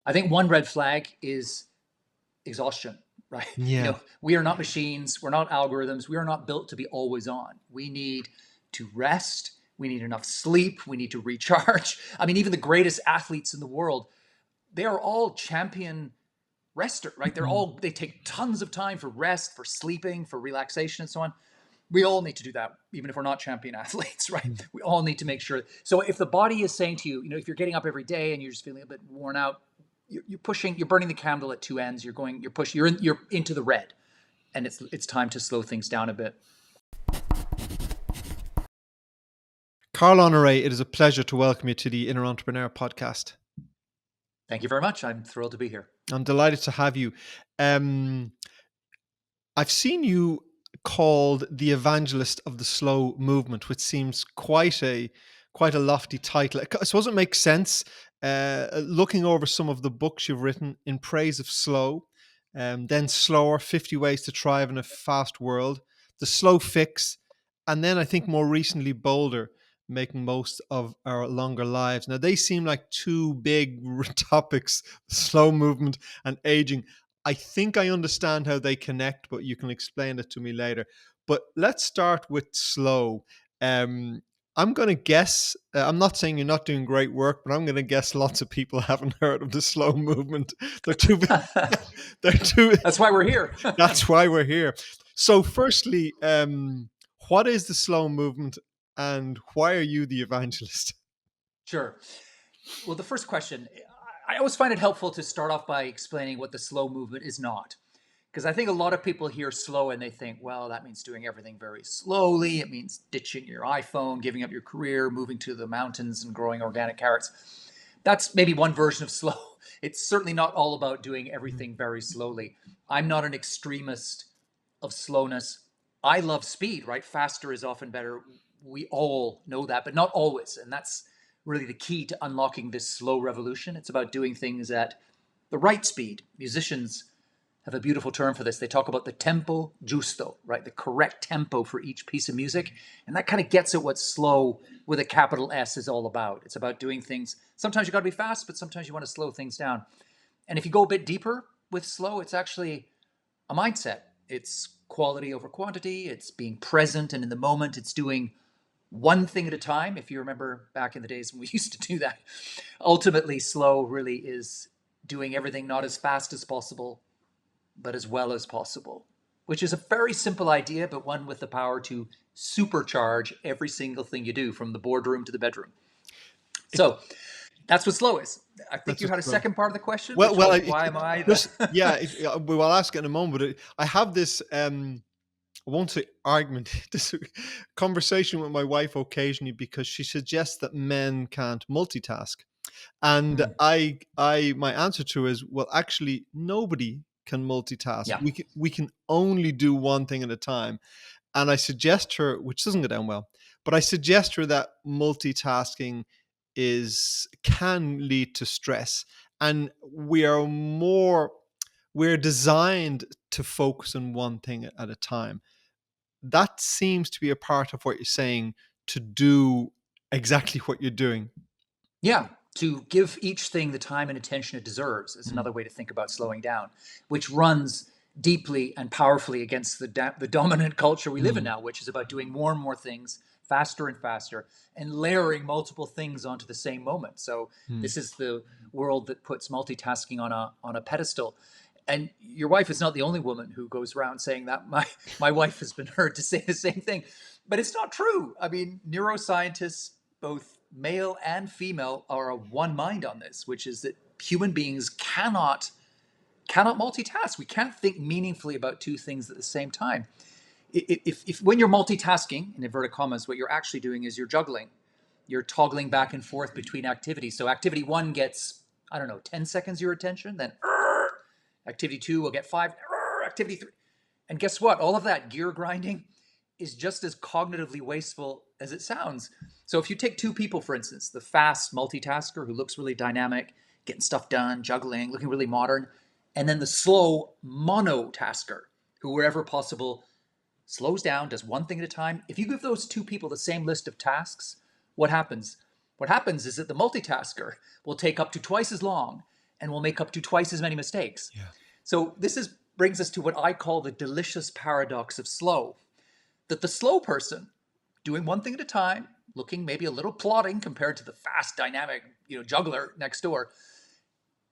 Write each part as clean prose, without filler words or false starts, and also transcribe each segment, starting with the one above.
I think one red flag is exhaustion, right? Yeah. We are not machines. We're not algorithms. We are not built to be always on. We need to rest. We need enough sleep. We need to recharge. I mean, even the greatest athletes in the world, they are all champion rester, right? They take tons of time for rest, for sleeping, for relaxation, and so on. We all need to do that, even if we're not champion athletes, right? We all need to make sure. So if the body is saying to you, if you're getting up every day and you're just feeling a bit worn out, you're pushing, you're burning the candle at two ends. You're into the red, and it's time to slow things down a bit. Carl Honoré, it is a pleasure to welcome you to the Inner Entrepreneur podcast. Thank you very much. I'm thrilled to be here. I'm delighted to have you. I've seen you called the evangelist of the slow movement, which seems quite a lofty title. I suppose it makes sense. Looking over some of the books you've written in praise of slow, then Slower, 50 Ways to Thrive in a Fast World, The Slow Fix, and then I think more recently Bolder, Making Most of Our Longer Lives. Now, they seem like two big topics, slow movement and aging. I think I understand how they connect, but you can explain it to me later. But let's start with slow. I'm going to guess, I'm not saying you're not doing great work, but I'm going to guess lots of people haven't heard of the slow movement. They're too, they're too, That's why we're here. that's why we're here. So firstly, what is the slow movement and why are you the evangelist? Sure. Well, the first question, I always find it helpful to start off by explaining what the slow movement is not. Because I think a lot of people hear slow and they think, well, that means doing everything very slowly. It means ditching your iPhone, giving up your career, moving to the mountains and growing organic carrots. That's maybe one version of slow. It's certainly not all about doing everything very slowly. I'm not an extremist of slowness. I love speed, right? Faster is often better. We all know that, but not always. And that's really the key to unlocking this slow revolution. It's about doing things at the right speed. Musicians have a beautiful term for this. They talk about the tempo giusto, right? The correct tempo for each piece of music. And that kind of gets at what slow with a capital S is all about. It's about doing things. Sometimes you got to be fast, but sometimes you want to slow things down. And if you go a bit deeper with slow, it's actually a mindset. It's quality over quantity. It's being present and in the moment. It's doing one thing at a time. If you remember back in the days when we used to do that, ultimately slow really is doing everything not as fast as possible, but as well as possible, which is a very simple idea, but one with the power to supercharge every single thing you do from the boardroom to the bedroom. So that's what slow is. I think That's you what's had a slow. second part of the question, Well, which well, was why am I just the... yeah. We'll ask it in a moment. But I have this. I won't say argument. This conversation with my wife occasionally because she suggests that men can't multitask, and Hmm. my answer to her is, well, actually, nobody can multitask. Yeah. We can only do one thing at a time. And I suggest her, which doesn't go down well, but I suggest her that multitasking can lead to stress, and we're designed to focus on one thing at a time. That seems to be a part of what you're saying, to do exactly what you're doing. Yeah. To give each thing the time and attention it deserves is Mm, another way to think about slowing down, which runs deeply and powerfully against the dominant culture we live in mm, now, which is about doing more and more things faster and faster and layering multiple things onto the same moment. So mm. this is the world that puts multitasking on a pedestal. And your wife is not the only woman who goes around saying that. My wife has been heard to say the same thing, but it's not true. I mean, neuroscientists, both male and female, are of one mind on this, which is that human beings cannot multitask. We can't think meaningfully about two things at the same time. If when you're multitasking, in inverted commas, what you're actually doing is you're juggling. You're toggling back and forth between activities. So activity one gets, I don't know, 10 seconds your attention, then activity two will get five, activity three. And guess what? All of that gear grinding is just as cognitively wasteful as it sounds. So if you take two people, for instance, the fast multitasker who looks really dynamic, getting stuff done, juggling, looking really modern, and then the slow monotasker who, wherever possible, slows down, does one thing at a time. If you give those two people the same list of tasks, what happens? What happens is that the multitasker will take up to twice as long and we'll make up to twice as many mistakes. Yeah. So brings us to what I call the delicious paradox of slow. That the slow person, doing one thing at a time, looking maybe a little plodding compared to the fast, dynamic, juggler next door,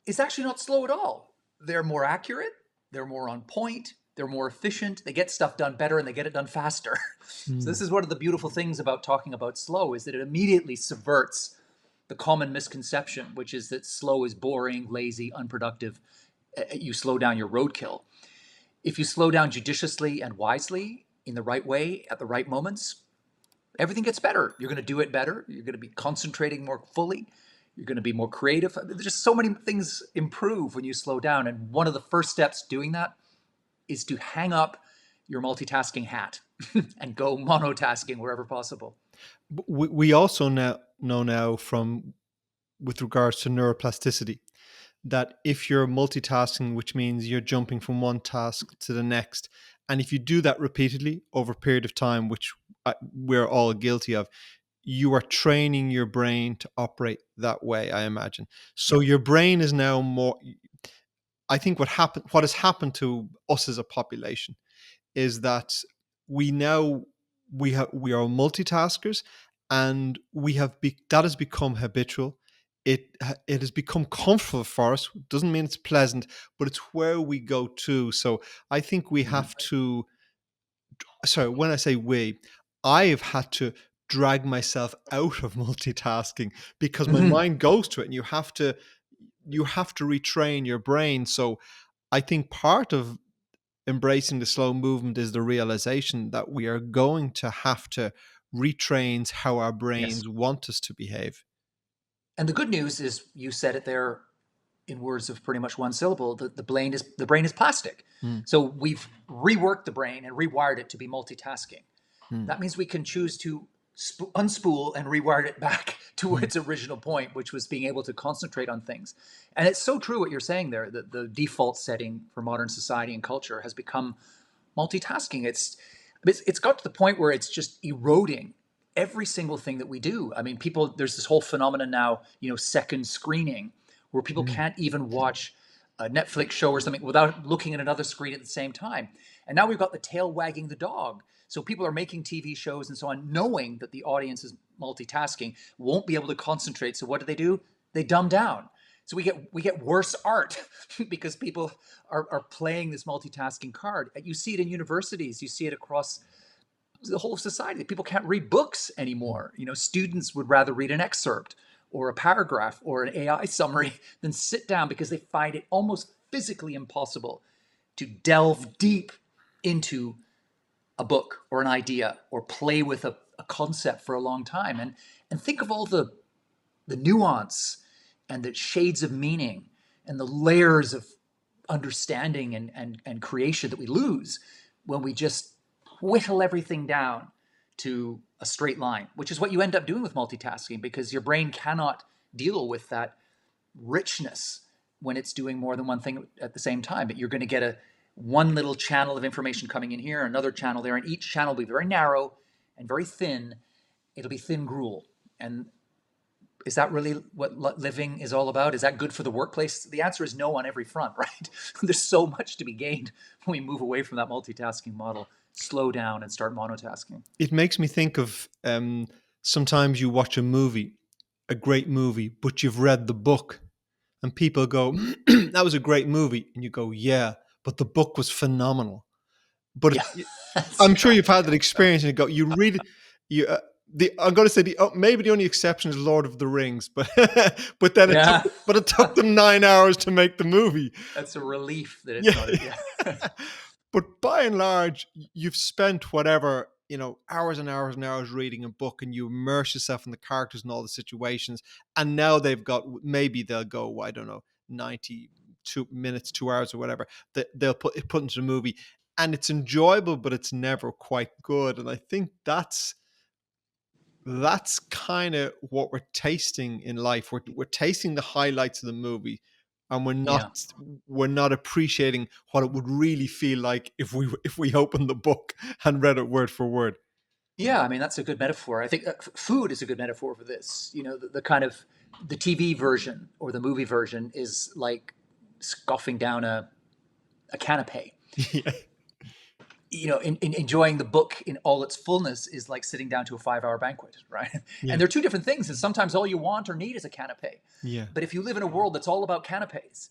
is actually not slow at all. They're more accurate, they're more on point, they're more efficient, they get stuff done better, and they get it done faster. So Mm. this is one of the beautiful things about talking about slow, is that it immediately subverts the common misconception, which is that slow is boring, lazy, unproductive. You slow down your roadkill. If you slow down judiciously and wisely, in the right way, at the right moments, everything gets better. You're going to do it better. You're going to be concentrating more fully. You're going to be more creative. There's just so many things improve when you slow down. And one of the first steps doing that is to hang up your multitasking hat and go monotasking wherever possible. We also now know now from with regards to neuroplasticity that if you're multitasking, which means you're jumping from one task to the next, and if you do that repeatedly over a period of time, which we're all guilty of, you are training your brain to operate that way, I imagine. So Yeah. your brain is now more. I think what has happened to us as a population is that we now we are multitaskers, and that has become habitual. It has become comfortable for us. Doesn't mean it's pleasant, but it's where we go to. So I think we Mhm. have to. Sorry, when I say we, I have had to drag myself out of multitasking because my Mhm. mind goes to it, and you have to retrain your brain. So I think part of embracing the slow movement is the realization that we are going to have to retrain how our Yes. brains want us to behave. And the good news is you said it there in words of pretty much one syllable. The brain is plastic. Mm, So we've reworked the brain and rewired it to be multitasking. mm, That means we can choose to unspool and rewire it back to mm, its original point, which was being able to concentrate on things. And it's so true what you're saying there, that the default setting for modern society and culture has become multitasking. It's got to the point where it's just eroding every single thing that we do. I mean, people, there's this whole phenomenon now, second screening, where people mm. can't even watch a Netflix show or something without looking at another screen at the same time. And now we've got the tail wagging the dog. So people are making TV shows and so on, knowing that the audience is multitasking, won't be able to concentrate. So what do? They dumb down. So we get worse art because people are playing this multitasking card. You see it in universities. You see it across the whole of society. People can't read books anymore. Students would rather read an excerpt or a paragraph or an AI summary than sit down because they find it almost physically impossible to delve deep into a book or an idea or play with a concept for a long time and think of all the nuance and the shades of meaning and the layers of understanding and creation that we lose when we just whittle everything down to a straight line, which is what you end up doing with multitasking because your brain cannot deal with that richness when it's doing more than one thing at the same time. But you're going to get one little channel of information coming in here, another channel there, and each channel will be very narrow and very thin. It'll be thin gruel. And is that really what living is all about? Is that good for the workplace? The answer is no on every front, right? There's so much to be gained when we move away from that multitasking model, slow down and start monotasking. It makes me think of sometimes you watch a movie, a great movie, but you've read the book, and people go, "That was a great movie," and you go, "Yeah, but the book was phenomenal." But Yeah, I'm that's sure right. you've had that experience, and you go, you read, you. I'm going to say maybe the only exception is Lord of the Rings, but but then Yeah, it took them 9 hours to make the movie. that's a relief that it's Yeah. not. Yeah, But by and large, you've spent whatever, hours and hours and hours reading a book, and you immerse yourself in the characters and all the situations. And now maybe they'll go, I don't know, 92 minutes, 2 hours or whatever, that they'll put into the movie. And it's enjoyable, but it's never quite good. And I think that's kind of what we're tasting in life. We're tasting the highlights of the movie, and we're yeah, not we're not appreciating what it would really feel like if we opened the book and read it word for word. yeah. I mean, that's a good metaphor. I think food is a good metaphor for this. The kind of The TV version or the movie version is like scoffing down a canapé. Yeah. Enjoying the book in all its fullness is like sitting down to a 5-hour banquet, right? And Yeah. they're two different things. And sometimes all you want or need is a canapé. Yeah. But if you live in a world that's all about canapés,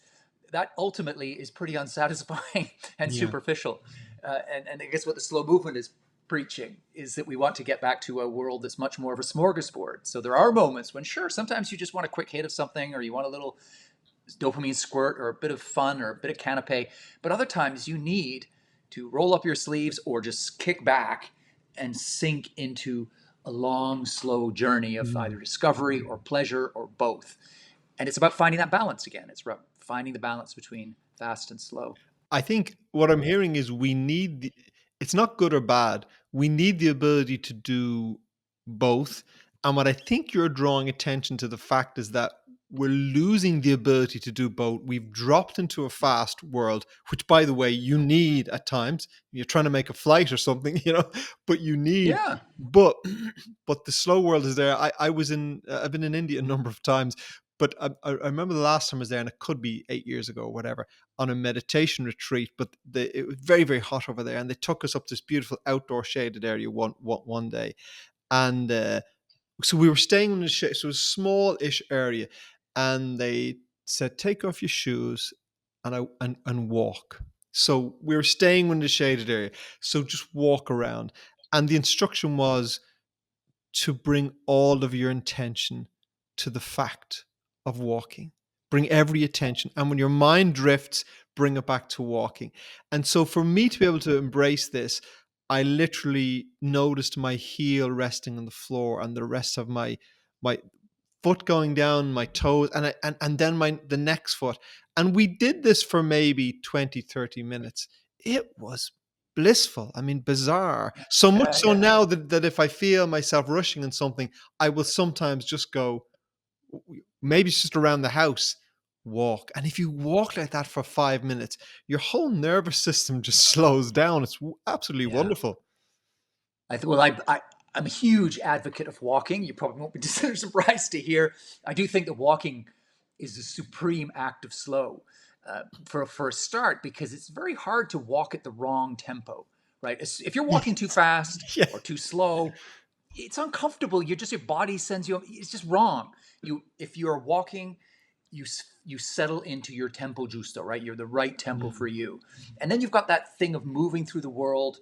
that ultimately is pretty unsatisfying and Yeah. superficial. And I guess what the slow movement is preaching is that we want to get back to a world that's much more of a smorgasbord. So there are moments when, sure, sometimes you just want a quick hit of something, or you want a little dopamine squirt, or a bit of fun, or a bit of canapé. But other times you need to roll up your sleeves or just kick back and sink into a long, slow journey of Mm. either discovery or pleasure or both. And it's about finding that balance again. It's about finding the balance between fast and slow. I think what I'm hearing is we need it's not good or bad. We need the ability to do both. And what I think you're drawing attention to the fact is that we're losing the ability to do both. We've dropped into a fast world, which by the way, you need at times. You're trying to make a flight or something, but you need Yeah. but but the slow world is there. I was in I've been in India a number of times, but I remember the last time I was there, and it could be 8 years ago or whatever, on a meditation retreat, but it was very, very hot over there. And they took us up this beautiful outdoor shaded area one day. And so we were staying in the shade, so it was a small-ish area. And they said, take off your shoes and walk. So we were staying in the shaded area. So just walk around. And the instruction was to bring all of your intention to the fact of walking. Bring every attention. And when your mind drifts, bring it back to walking. And so for me to be able to embrace this, I literally noticed my heel resting on the floor and the rest of my foot going down, my toes, and then the next foot. And we did this for maybe 20, 30 minutes. It was blissful. I mean, bizarre. So much Yeah, so yeah, now that if I feel myself rushing in something, I will sometimes just go, maybe it's just around the house, walk. And if you walk like that for 5 minutes, your whole nervous system just slows down. It's absolutely yeah. wonderful. I'm a huge advocate of walking. You probably won't be surprised to hear. I do think that walking is a supreme act of slow for a start, because it's very hard to walk at the wrong tempo, right? If you're Yeah. walking too fast Yeah. or too slow, it's uncomfortable. Your body sends you. It's just wrong. If you are walking, you settle into your tempo justo, right? You're the right tempo for Mm. you, and then you've got that thing of moving through the world.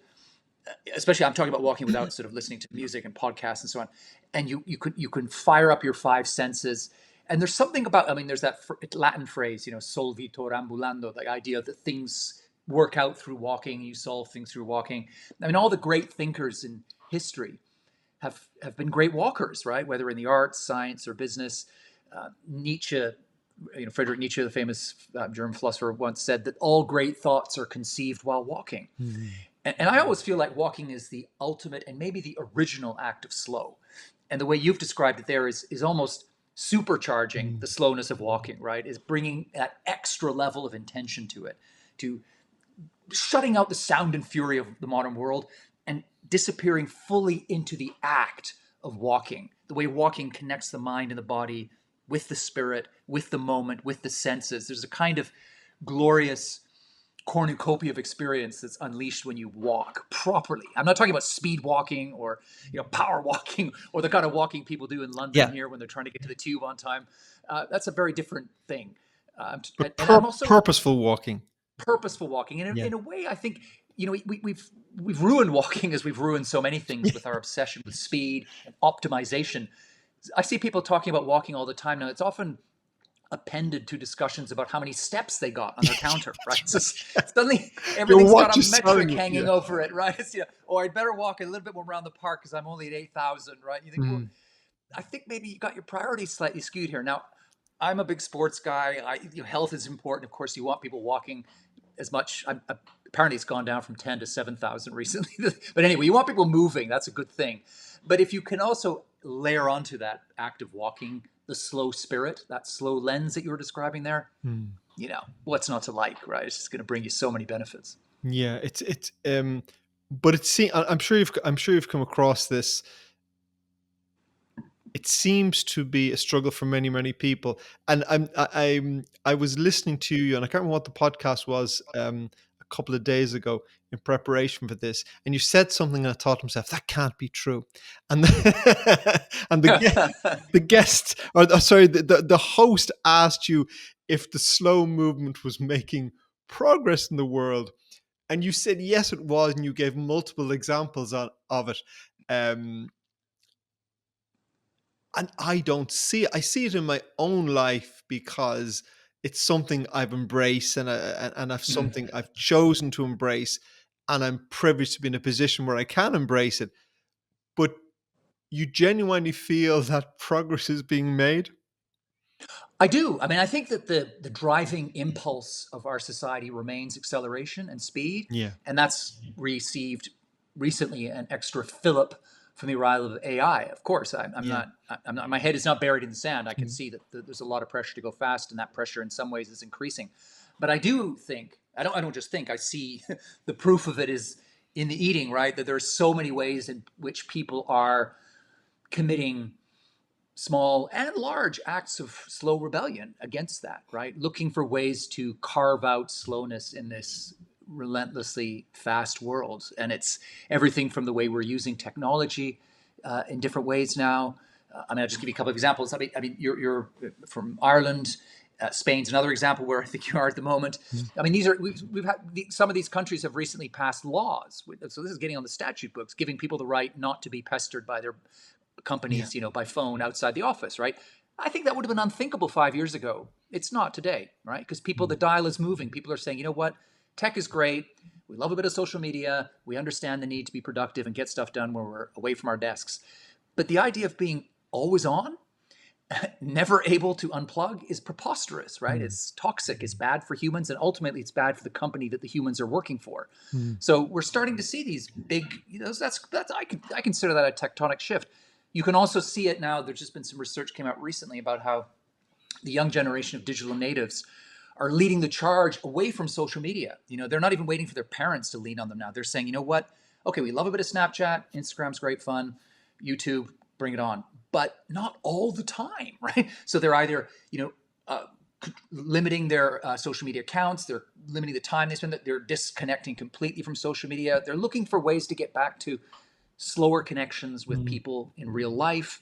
Especially, I'm talking about walking without sort of listening to music and podcasts and so on. And you can fire up your five senses. And there's something about, I mean, there's that Latin phrase, solvitur ambulando, the idea that things work out through walking. You solve things through walking. I mean, all the great thinkers in history have been great walkers, right? Whether in the arts, science, or business. Nietzsche, Friedrich Nietzsche, the famous German philosopher, once said that all great thoughts are conceived while walking. Mm. And I always feel like walking is the ultimate and maybe the original act of slow. And the way you've described it there is almost supercharging Mm. the slowness of walking, right? Is bringing that extra level of intention to it, to shutting out the sound and fury of the modern world and disappearing fully into the act of walking. The way walking connects the mind and the body with the spirit, with the moment, with the senses. There's a kind of glorious cornucopia of experience that's unleashed when you walk properly. I'm not talking about speed walking or power walking or the kind of walking people do in London Yeah. here when they're trying to get to the tube on time. That's a very different thing. But And I'm also purposeful walking. purposeful walking. And Yeah. in a way, I think we've ruined walking as we've ruined so many things with our obsession with speed and optimization. I see people talking about walking all the time now. It's often appended to discussions about how many steps they got on their counter, right? So suddenly Your everything's got watch a is telling metric you. hanging Yeah. over it, right? Or I'd better walk a little bit more around the park because I'm only at 8,000, right? You think, well, Mm. I think maybe you got your priorities slightly skewed here. Now, I'm a big sports guy. Health is important. Of course, you want people walking as much. Apparently, it's gone down from 10 to 7,000 recently. But anyway, you want people moving. That's a good thing. But if you can also layer onto that act of walking the slow spirit, that slow lens that you were describing there, Mm. what's not to like, right? It's just going to bring you so many benefits. Yeah. But I'm sure you've come across this. it seems to be a struggle for many, many people. And I was listening to you, and I can't remember what the podcast was a couple of days ago in preparation for this, and you said something, and I thought to myself, that can't be true. And and the guest, sorry, the host asked you if the slow movement was making progress in the world, and you said yes, it was, and you gave multiple examples of it. Um, and I don't see it. I see it in my own life because it's something I've embraced, and I've Mm. something I've chosen to embrace, and I'm privileged to be in a position where I can embrace it. But you genuinely feel that progress is being made? I do. I mean, I think that the driving impulse of our society remains acceleration and speed, Yeah. and that's received recently an extra fillip from the arrival of AI. Of course, Yeah. I'm not. My head is not buried in the sand. I can Mm. see that there's a lot of pressure to go fast, and that pressure, in some ways, is increasing. But I do think I don't just think. I see the proof of it is in the eating. Right, that there are so many ways in which people are committing small and large acts of slow rebellion against that, right? Looking for ways to carve out slowness in this relentlessly fast world. And it's everything from the way we're using technology in different ways now. I mean, I'll just give you a couple of examples. You're from Ireland. Spain's another example where I think you are at the moment. Mm. I mean, we've had some of these countries have recently passed laws. So this is getting on the statute books, giving people the right not to be pestered by their Yeah. companies, by phone outside the office, right? I think that would have been unthinkable 5 years ago. It's not today, right? Because the Mm. dial is moving. People are saying, you know what, tech is great. We love a bit of social media. We understand the need to be productive and get stuff done when we're away from our desks. But the idea of being always on, never able to unplug, is preposterous, right? Mm. It's toxic. It's bad for humans, and ultimately, it's bad for the company that the humans are working for. Mm. So we're starting to see these big, that's I consider that a tectonic shift. You can also see it now. There's just been some research came out recently about how the young generation of digital natives are leading the charge away from social media. They're not even waiting for their parents to lean on them now. They're saying, you know what? Okay, we love a bit of Snapchat, Instagram's great fun, YouTube, bring it on, but not all the time, right? So they're either, uh, limiting their social media accounts, they're limiting the time they spend, they're disconnecting completely from social media. They're looking for ways to get back to slower connections with Mm. people in real life.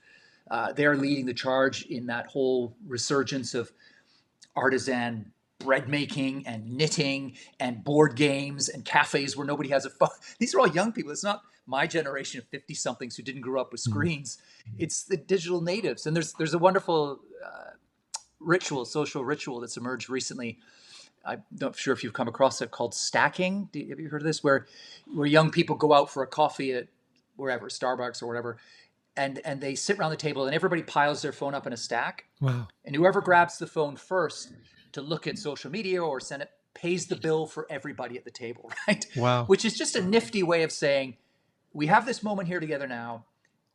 They're leading the charge in that whole resurgence of artisan bread making and knitting and board games and cafes where nobody has a phone. These are all young people. It's not my generation of 50 somethings who didn't grow up with Mm. screens. It's the digital natives. And there's a wonderful social ritual that's emerged recently. I'm not sure if you've come across it, called stacking. Have you heard of this? Where young people go out for a coffee at wherever, Starbucks or whatever, and they sit around the table and everybody piles their phone up in a stack, Wow. and whoever grabs the phone first to look at social media or send it pays the bill for everybody at the table, right? Wow. Which is just a nifty way of saying, we have this moment here together now.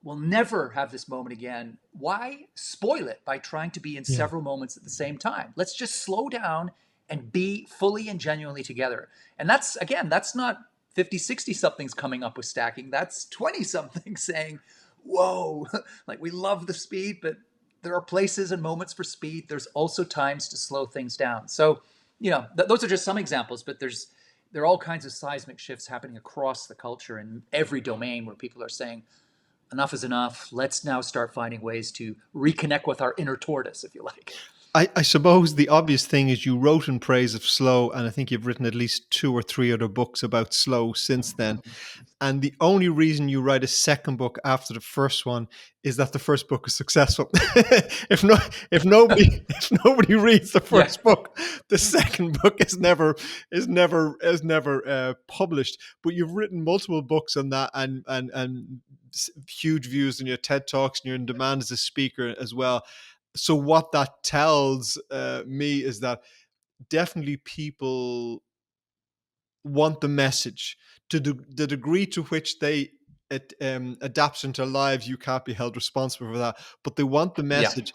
We'll never have this moment again. Why spoil it by trying to be in Yeah. several moments at the same time? Let's just slow down and be fully and genuinely together. And that's not 50, 60 somethings coming up with stacking. That's 20 somethings saying, whoa, like we love the speed, but there are places and moments for speed. There's also times to slow things down. So, those are just some examples, but there are all kinds of seismic shifts happening across the culture in every domain where people are saying, enough is enough. Let's now start finding ways to reconnect with our inner tortoise, if you like. I suppose the obvious thing is you wrote in praise of slow, and I think you've written at least 2 or 3 other books about slow since then. And the only reason you write a second book after the first one is that the first book is successful. If nobody reads the Yeah. first book, the second book is never published. But you've written multiple books on that, and huge views in your TED talks, and you're in demand as a speaker as well. So what that tells me is that definitely people want the message. To the degree to which they adapt into lives, you can't be held responsible for that, but they want the Yeah. message.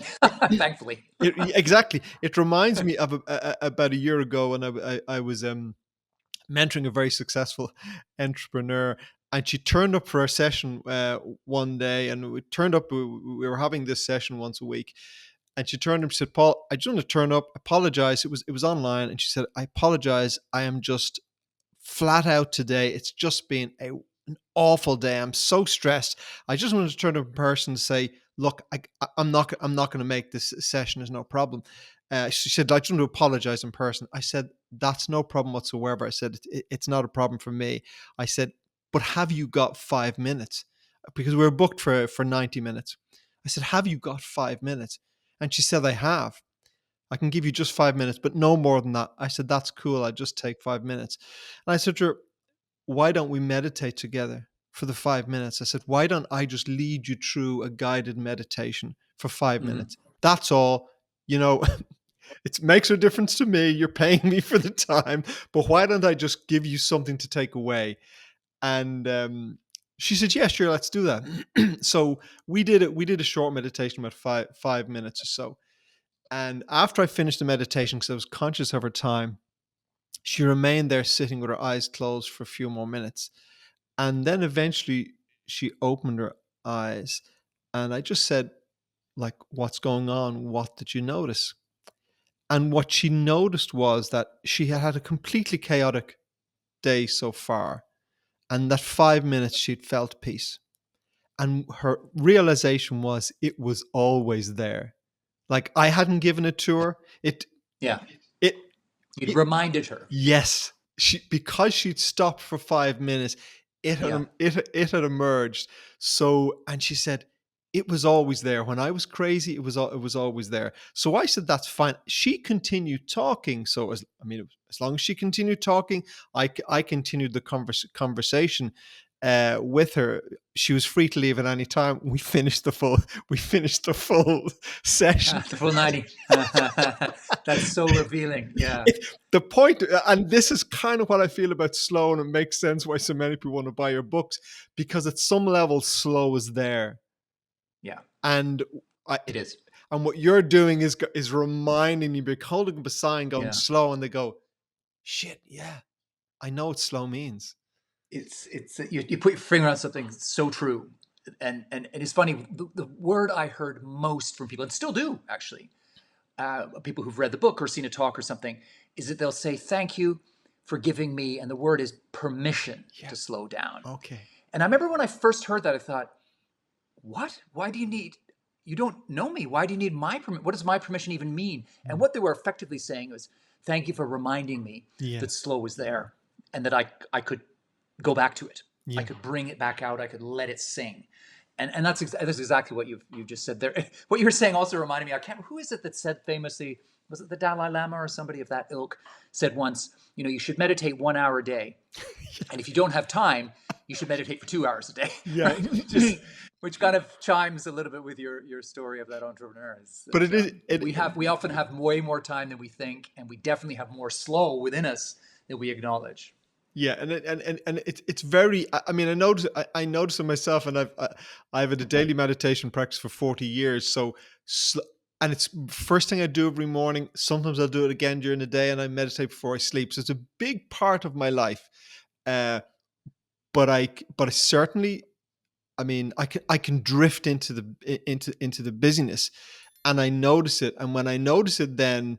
Thankfully. Exactly. It reminds me of about a year ago when I was mentoring a very successful entrepreneur, and she turned up for a session one day, and we turned up. We were having this session once a week, and she turned up. She said, "Paul, I just want to turn up. Apologize. It was online." And she said, "I apologize. I am just flat out today. It's just been an awful day. I'm so stressed. I just wanted to turn up in person to say, look, I'm not going to make this session. There's no problem." She said, "I just want to apologize in person." I said, "That's no problem whatsoever." I said, It's not a problem for me." I said, "But have you got 5 minutes?" Because we were booked for 90 minutes. I said, "Have you got 5 minutes?" And she said, "I have. I can give you just 5 minutes, but no more than that." I said, "That's cool. I just take 5 minutes." And I said to her, "Why don't we meditate together for the 5 minutes?" I said, "Why don't I just lead you through a guided meditation for five Mm-hmm. minutes? That's all. You know, it makes a difference to me. You're paying me for the time, but why don't I just give you something to take away?" And she said, "Yeah, sure, let's do that." So we did it. We did a short meditation, about five minutes or so. And after I finished the meditation, because I was conscious of her time, she remained there sitting with her eyes closed for a few more minutes. And then eventually she opened her eyes. And I just said, like, "What's going on? What did you notice?" And what she noticed was that she had had a completely chaotic day so far. And that 5 minutes she'd felt peace. And her realization was it was always there. Like I hadn't given it to her. Yeah. It, You'd it reminded her. Yes, because she'd stopped for 5 minutes, Yeah. it had emerged. So, and she said it was always there when I was crazy. It was always there. So I said that's fine. She continued talking. So as long as she continued talking, I continued the conversation with her. She was free to leave at any time. We finished the full session. The full 90. That's so revealing. Yeah. The point, and this is kind of what I feel about slow, and it makes sense why so many people want to buy your books, because at some level slow is there. Yeah. And I, It is. and what you're doing is reminding you, you're holding up a sign going Yeah. slow, and they go, "Shit, yeah, I know what slow means." It's you put your finger on something so true. And it's funny, the word I heard most from people, and still do actually, people who've read the book or seen a talk or something, is that they'll say, "Thank you for giving me," and the word is permission Yeah. to slow down. Okay. And I remember when I first heard that, I thought, what? Why do you need, you don't know me. Why do you need my permission? What does my permission even mean? And Mm. what they were effectively saying was, thank you for reminding me Yeah. that slow was there and that I could go back to it. I Yeah. could bring it back out. I could let it sing. And that's exactly what you've just said there. What you were saying also reminded me. I can't. Who is it that said famously? Was it the Dalai Lama or somebody of that ilk? Said once, you should meditate 1 hour a day, and if you don't have time, you should meditate for 2 hours a day. Yeah. Right? Just which kind of chimes a little bit with your story of that entrepreneur. Is But that it we often have way more time than we think, and we definitely have more slow within us that we acknowledge. Yeah, and it's very. I notice it myself, and I've had a daily meditation practice for 40 years. So, and it's first thing I do every morning. Sometimes I'll do it again during the day, and I meditate before I sleep. So it's a big part of my life. Uh, but I certainly, I can drift into the busyness, and I notice it. And when I notice it, then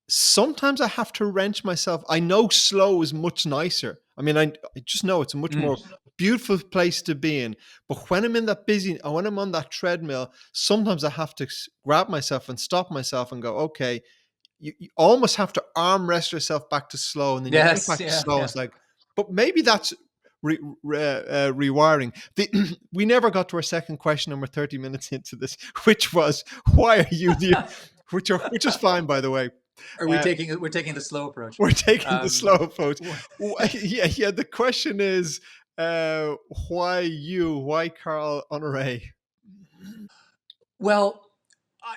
sometimes I have to wrench myself. I know slow is much nicer. I just know it's a much Mm. more beautiful place to be in. But when I'm in that busy, or when I'm on that treadmill, sometimes I have to grab myself and stop myself and go, okay, you almost have to arm rest yourself back to slow, and then you get Yes, back to yeah, slow. yeah. It's like, but maybe that's rewiring. We never got to our second question, and we're 30 minutes into this, which was, why are you the, which is fine, by the way. Are we Uh, taking we're taking the slow approach? we're taking the Um, slow approach. Yeah, yeah. The question is, why you? Why Carl Honoré? well, I,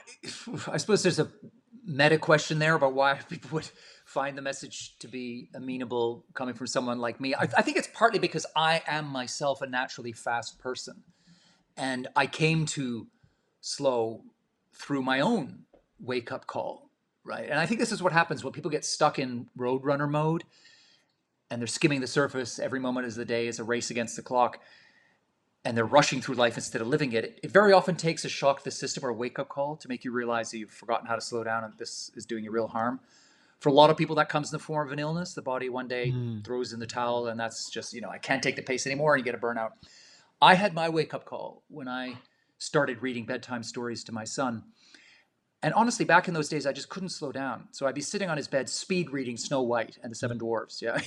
I suppose there's a meta question there about why people would find the message to be amenable coming from someone like me. I think it's partly because I am myself a naturally fast person, and I came to slow through my own wake up call, right? And I think this is what happens when people get stuck in roadrunner mode. and they're skimming the surface. Every moment of the day is a race against the clock, and they're rushing through life instead of living it. It very often takes a shock to the system or a wake-up call to make you realize that you've forgotten how to slow down and this is doing you real harm. For a lot of people, that comes in the form of an illness. The body one day Mm. throws in the towel, and that's just, I can't take the pace anymore, and you get a burnout. I had my wake-up call when I started reading bedtime stories to my son. And honestly, back in those days, I just couldn't slow down. So I'd be sitting on his bed, speed reading Snow White and the Seven Dwarfs. Yeah,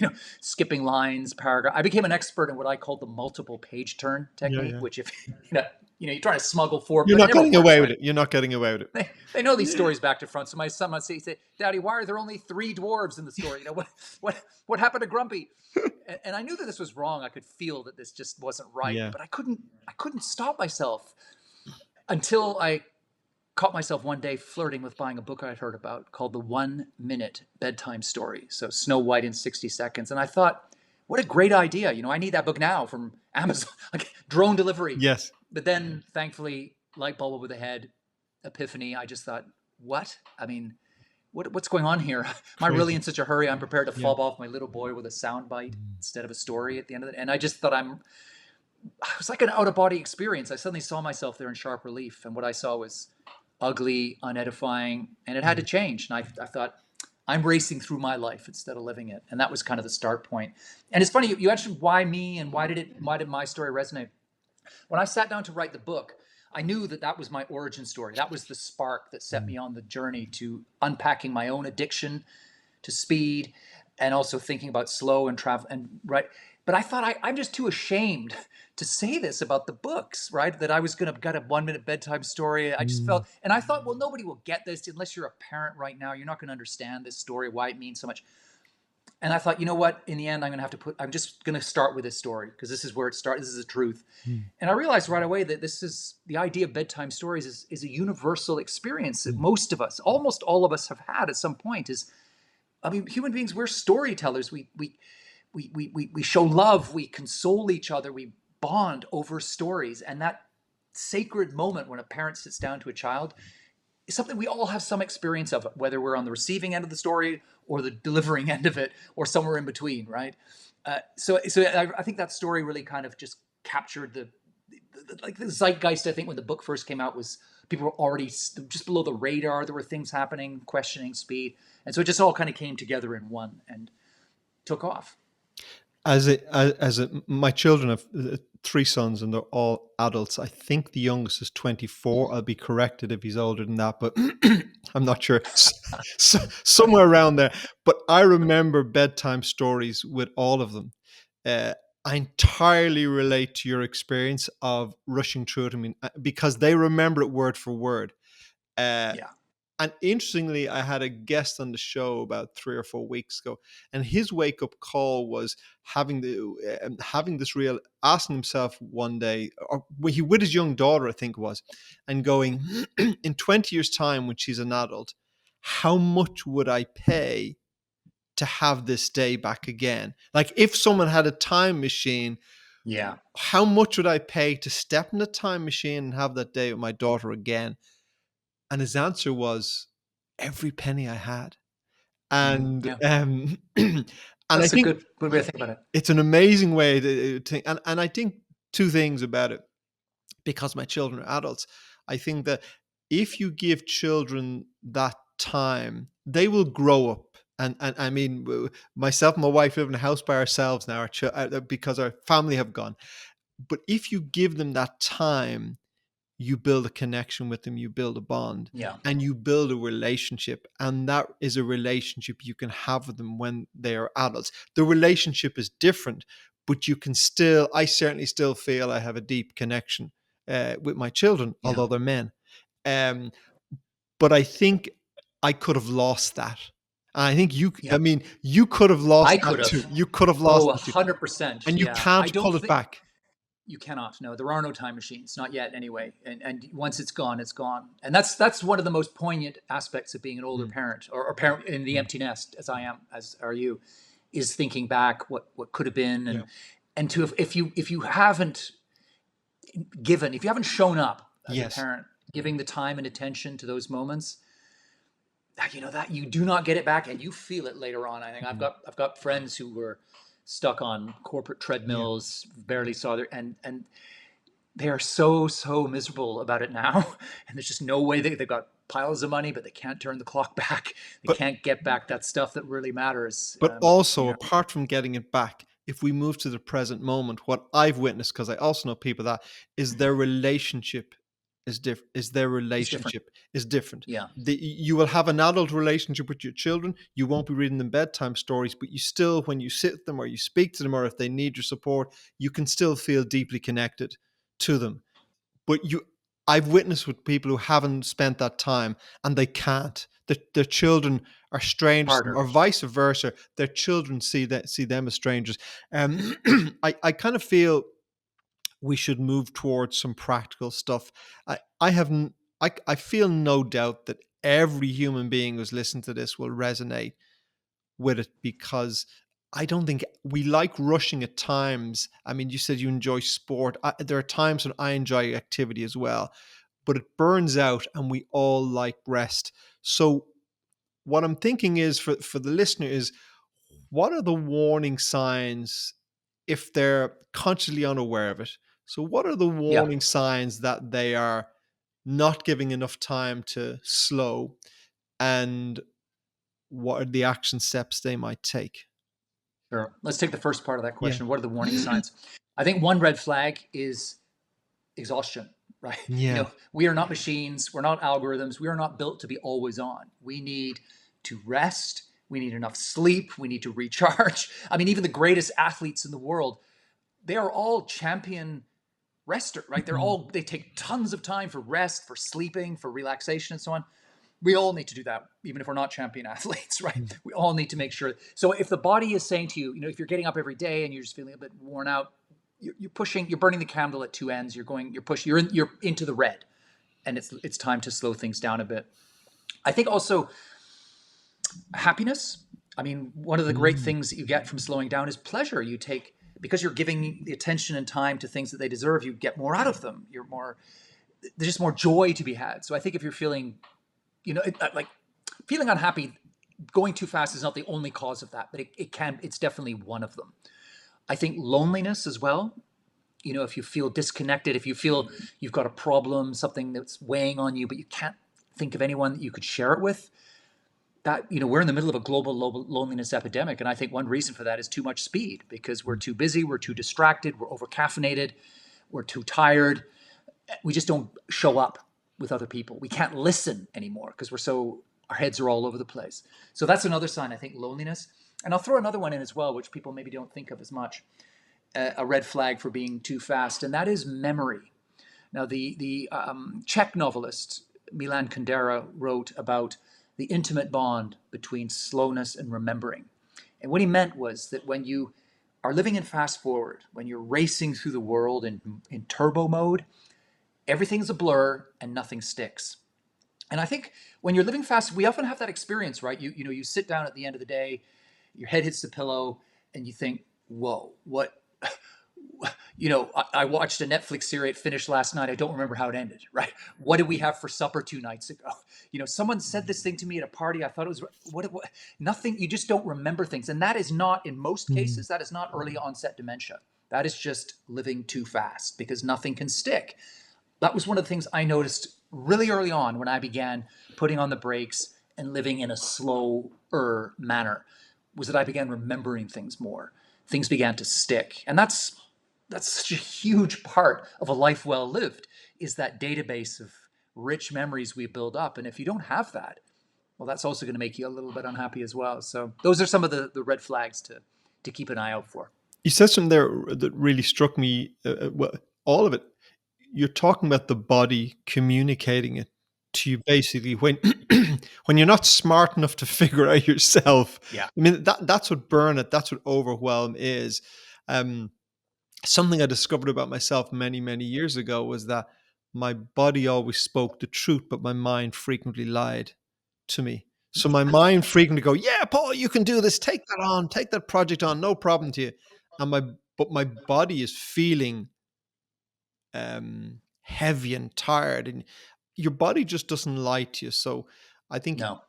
skipping lines, paragraph. I became an expert in what I called the multiple page turn Yeah, technique, yeah. which if you're trying to smuggle forward, You're but it not never getting works, away with right? it. You're not getting away with it. They know these stories back to front. So my son might say, "Daddy, why are there only 3 dwarves in the story? What happened to Grumpy?" And I knew that this was wrong. I could feel that this just wasn't right, Yeah. but I couldn't stop myself until I caught myself one day flirting with buying a book I'd heard about called The 1 Minute Bedtime Story. So Snow White in 60 seconds. And I thought, what a great idea. I need that book now from Amazon, like drone delivery. Yes. But then thankfully, light bulb over the head, epiphany. I just thought, what? I mean, what's going on here? Am I really Crazy. in such a hurry? I'm prepared to Yeah. fob off my little boy with a sound bite instead of a story at the end of it. And I just thought it was like an out of body experience. I suddenly saw myself there in sharp relief. And what I saw was ugly, unedifying, and it had to change. And I thought, I'm racing through my life instead of living it. And that was kind of the start point. And it's funny, you mentioned why me and why did my story resonate? When I sat down to write the book, I knew that was my origin story. That was the spark that set me on the journey to unpacking my own addiction to speed and also thinking about slow and travel and right. But I thought I'm just too ashamed to say this about the books, right? That I was going to get a 1 minute bedtime story. I just Mm. felt, and I thought, well, nobody will get this unless you're a parent right now. You're not going to understand this story, why it means so much. And I thought, you know what? In the end, I'm just going to start with this story because this is where it starts. This is the truth. Mm. And I realized right away that this is the idea of bedtime stories is a universal experience that Mm. most of us, almost all of us have had at some point human beings, we're storytellers. We show love, we console each other, we bond over stories. And that sacred moment when a parent sits down to a child is something we all have some experience of, whether we're on the receiving end of the story or the delivering end of it or somewhere in between, right? So I think that story really kind of just captured the zeitgeist. I think when the book first came out was people were already just below the radar. There were things happening, questioning speed. And so it just all kind of came together in one and took off. My children have 3 sons and they're all adults. I think the youngest is 24. I'll be corrected if he's older than that, but I'm not sure. Somewhere around there. But I remember bedtime stories with all of them. I entirely relate to your experience of rushing through it. I mean, because they remember it word for word. Uh, Yeah. and interestingly, I had a guest on the show about 3 or 4 weeks ago, and his wake up call was having this real asking himself one day, or he with his young daughter, I think it was, and going, in 20 years' time, when she's an adult, how much would I pay to have this day back again? Like, if someone had a time machine, Yeah. how much would I pay to step in the time machine and have that day with my daughter again? And his answer was every penny I had. And Yeah. and I That's a think good way to think about it. it's an amazing way to think. And I think 2 things about it, because my children are adults. I think that if you give children that time, they will grow up. And I mean, myself and my wife live in a house by ourselves now, because our family have gone. But if you give them that time, you build a connection with them, you build a bond, Yeah. and you build a relationship. And that is a relationship you can have with them when they are adults. The relationship is different, but I certainly still feel I have a deep connection with my children, Yeah. although they're men. Um, but I think I could have lost that. And I think Yeah. you could have lost I that could too. have. You could have lost Oh, that too. 100%. And you Yeah. I can't don't pull it think back. you cannot. No, there are no time machines, not yet anyway. And once it's gone, it's gone. And that's one of the most poignant aspects of being an older Mm, parent or parent in the mm, empty nest, as I am, as are you, is thinking back what could have been yeah. and to if you haven't shown up as a Yes. parent, giving the time and attention to those moments, that you do not get it back and you feel it later on. I think I've got friends who were stuck on corporate Yeah. treadmills, barely saw their and they are so miserable about it now. And there's just no way they've got piles of money, but they can't turn the clock back. They But can't get back that stuff that really matters. also, apart from getting it back, if we move to the present moment, what I've witnessed, because I also know people that is their relationship is different. Is their It's different. relationship is different. Yeah, You will have an adult relationship with your children. You won't be reading them bedtime stories, but you still, when you sit with them or you speak to them, or if they need your support, you can still feel deeply connected to them. But I've witnessed with people who haven't spent that time and they can't. Their children are strangers to them, harder. or vice versa. Their children see them as strangers. I kind of feel we should move towards some practical stuff. I haven't. I feel no doubt that every human being who's listened to this will resonate with it, because I don't think we like rushing at times. I mean, you said you enjoy sport. There are times when I enjoy activity as well, but it burns out and we all like rest. So what I'm thinking is, for the listener, is what are the warning signs if they're consciously unaware of it? So what are the Yeah, warning signs that they are not giving enough time to slow, and what are the action steps they might take? sure. Let's take the first part of that Yeah. question. What are the warning signs? I think one red flag is exhaustion, right? Yeah. We are not machines. We're not algorithms. We are not built to be always on. We need to rest. We need enough sleep. We need to recharge. I mean, even the greatest athletes in the world, they are all champion rester, right? Mhm. They take tons of time for rest, for sleeping, for relaxation, and so on. We all need to do that, even if we're not champion athletes, right? Mhm. We all need to make sure. So if the body is saying to you, if you're getting up every day and you're just feeling a bit worn out, you're pushing, you're burning the candle at two ends. You're into the red, and it's time to slow things down a bit. I think also happiness. I mean, one of the great Mm. things that you get from slowing down is pleasure. You take because you're giving the attention and time to things that they deserve. You get more out of them. There's just more joy to be had. So I think if you're feeling, like feeling unhappy, going too fast is not the only cause of that, but it's definitely one of them. I think loneliness as well. If you feel disconnected, if you feel you've got a problem, something that's weighing on you, but you can't think of anyone that you could share it with, that, we're in the middle of a global loneliness epidemic. And I think one reason for that is too much speed, because we're too busy, we're too distracted, we're over caffeinated, we're too tired. We just don't show up with other people. We can't listen anymore because our heads are all over the place. So that's another sign, I think, loneliness. And I'll throw another one in as well, which people maybe don't think of as much, a red flag for being too fast, and that is memory. Now, the Czech novelist Milan Kundera wrote about the intimate bond between slowness and remembering. And what he meant was that when you are living in fast forward, when you're racing through the world in turbo mode, everything's a blur and nothing sticks. And I think when you're living fast, we often have that experience, right? You sit down at the end of the day, your head hits the pillow, and you think, "Whoa, what?" I watched a Netflix series. It finished last night. I don't remember how it ended. Right? What did we have for supper 2 nights ago? Someone said this thing to me at a party. I thought it was what nothing. You just don't remember things, and that is not, in most Mm. cases, that is not early onset dementia. That is just living too fast because nothing can stick. That was one of the things I noticed really early on when I began putting on the brakes and living in a slower manner, was that I began remembering things more. Things began to stick. And that's such a huge part of a life well lived, is that database of rich memories we build up. And if you don't have that, well, that's also going to make you a little bit unhappy as well. So those are some of the red flags to keep an eye out for. You said something there that really struck me. Well, all of it. You're talking about the body communicating it to you, basically, when when you're not smart enough to figure it out yourself. Yeah. I mean, that's what burnout, that's what overwhelm is. Um, Something I discovered about myself many years ago was that my body always spoke the truth, but my mind frequently lied to me. So my mind frequently go, "Yeah, Paul, you can do this. Take that on. Take that project on. No problem to you." And my body is feeling heavy and tired, and your body just doesn't lie to you. So I think, No.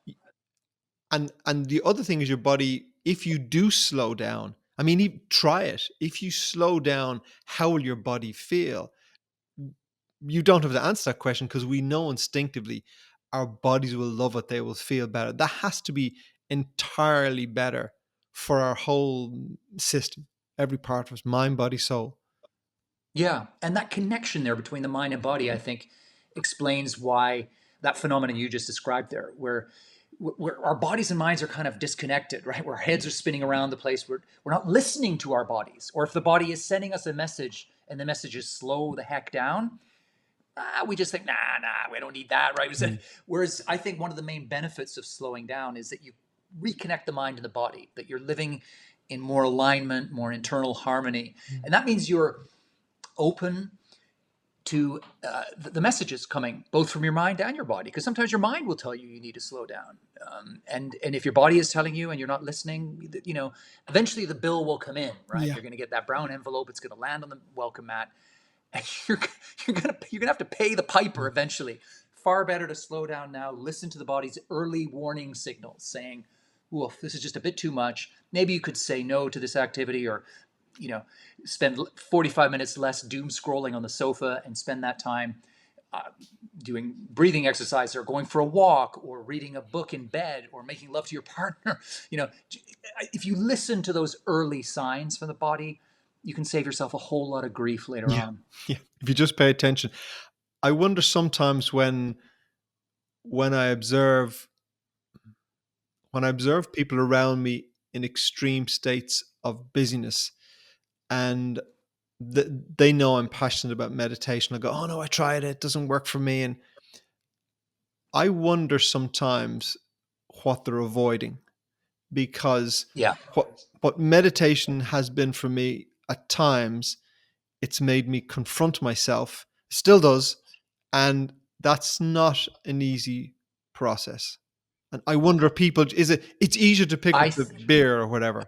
and the other thing is, your body, if you do slow down, I mean, try it. If you slow down, how will your body feel? You don't have to answer that question, because we know instinctively our bodies will love it. They will feel better. That has to be entirely better for our whole system, every part of us, mind, body, soul. Yeah, and that connection there between the mind and body, I think, explains why that phenomenon you just described there, where our bodies and minds are kind of disconnected, right? Where our heads are spinning around the place. We're not listening to our bodies, or if the body is sending us a message and the message is slow the heck down, we just think, nah, we don't need that, right? Mm. Whereas I think one of the main benefits of slowing down is that you reconnect the mind and the body, that you're living in more alignment, more internal harmony, Mm. and that means you're open to the messages coming both from your mind and your body, because sometimes your mind will tell you you need to slow down, and if your body is telling you and you're not listening, eventually the bill will come in, right? Yeah. You're going to get that brown envelope, it's going to land on the welcome mat, and you're gonna have to pay the piper eventually. Far better to slow down now, listen to the body's early warning signals saying, "Oof, this is just a bit too much. Maybe you could say no to this activity, or you know, spend 45 minutes less doom scrolling on the sofa and spend that time doing breathing exercise, or going for a walk, or reading a book in bed, or making love to your partner." You know, if you listen to those early signs from the body, you can save yourself a whole lot of grief later Yeah. on. Yeah. If you just pay attention. I wonder sometimes when I observe people around me in extreme states of busyness, and they know I'm passionate about meditation. I go, oh no, I tried it, it doesn't work for me. And I wonder sometimes what they're avoiding, because Yeah. what meditation has been for me at times, it's made me confront myself, still does, and that's not an easy process. And I wonder, people, it's easier to pick up I the th- beer or whatever.